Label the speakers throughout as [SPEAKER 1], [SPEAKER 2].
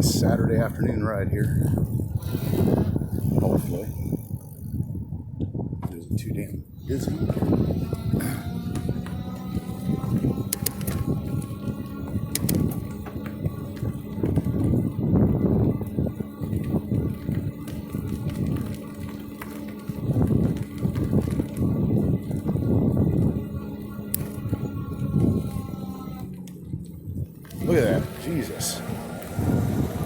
[SPEAKER 1] Saturday afternoon ride here. Hopefully. It isn't too damn busy. Look at that. Jesus.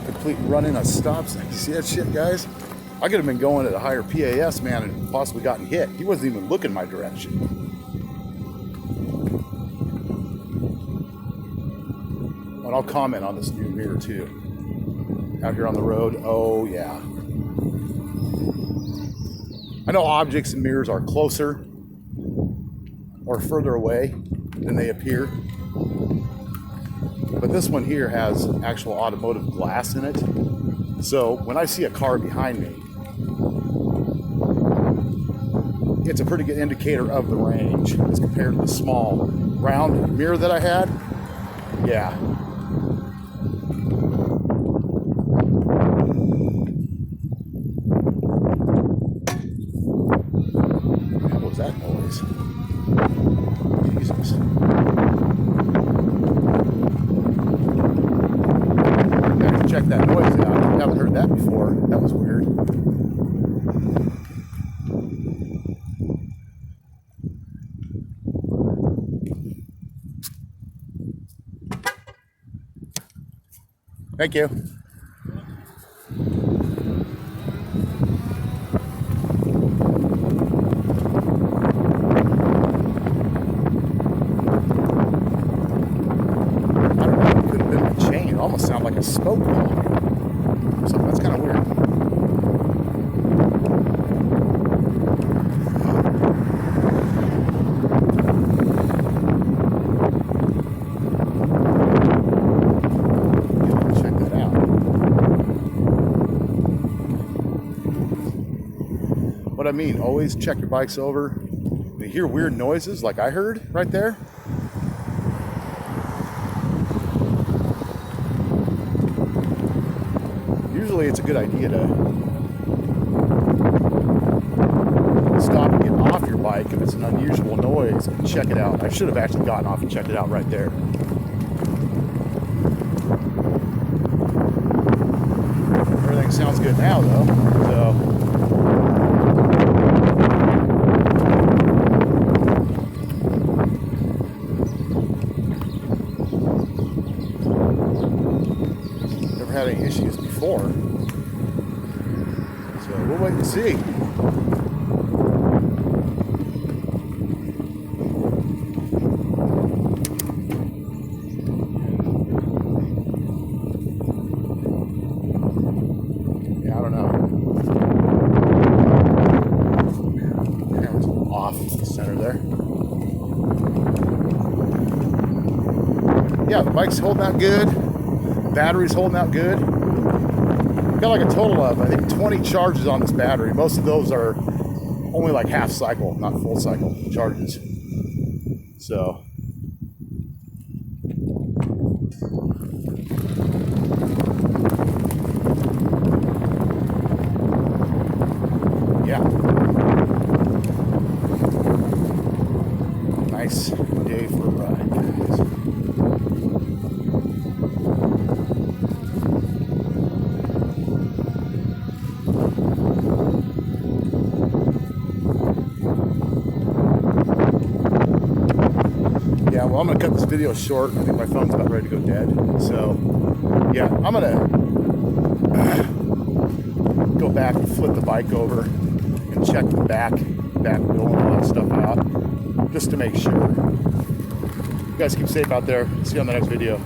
[SPEAKER 1] Complete running a stop sign. You see that shit, guys? I could have been going at a higher PAS, man, and possibly gotten hit. He wasn't even looking my direction. And I'll comment on this new mirror, too. Out here on the road. Oh, yeah. I know objects and mirrors are closer or further away than they appear. But this one here has actual automotive glass in it. So when I see a car behind me, it's a pretty good indicator of the range as compared to the small round mirror that I had. Yeah. What was that noise? Jesus. Check that noise out. I haven't heard that before. That was weird. Thank you. I don't know. It could have been the chain. It almost sounded like a spoke wheel. So that's kind of weird. Check that out. What I mean, always check your bikes over. You hear weird noises like I heard right there. Usually it's a good idea to stop and get off your bike if it's an unusual noise and check it out. I should have actually gotten off and checked it out right there. Everything sounds good now though, so. Had any issues before, so we'll wait and see. Yeah, I don't know. Camera's off the center there. Yeah, the bike's holding out good. Battery's holding out good. Got like a total of, I think, 20 charges on this battery. Most of those are only like half cycle, not full cycle charges. So. Yeah. Nice day for a ride, guys. Yeah, well, I'm going to cut this video short. I think my phone's about ready to go dead. So, yeah, I'm going to go back and flip the bike over and check the back wheel and all that stuff out just to make sure. You guys keep safe out there. See you on the next video.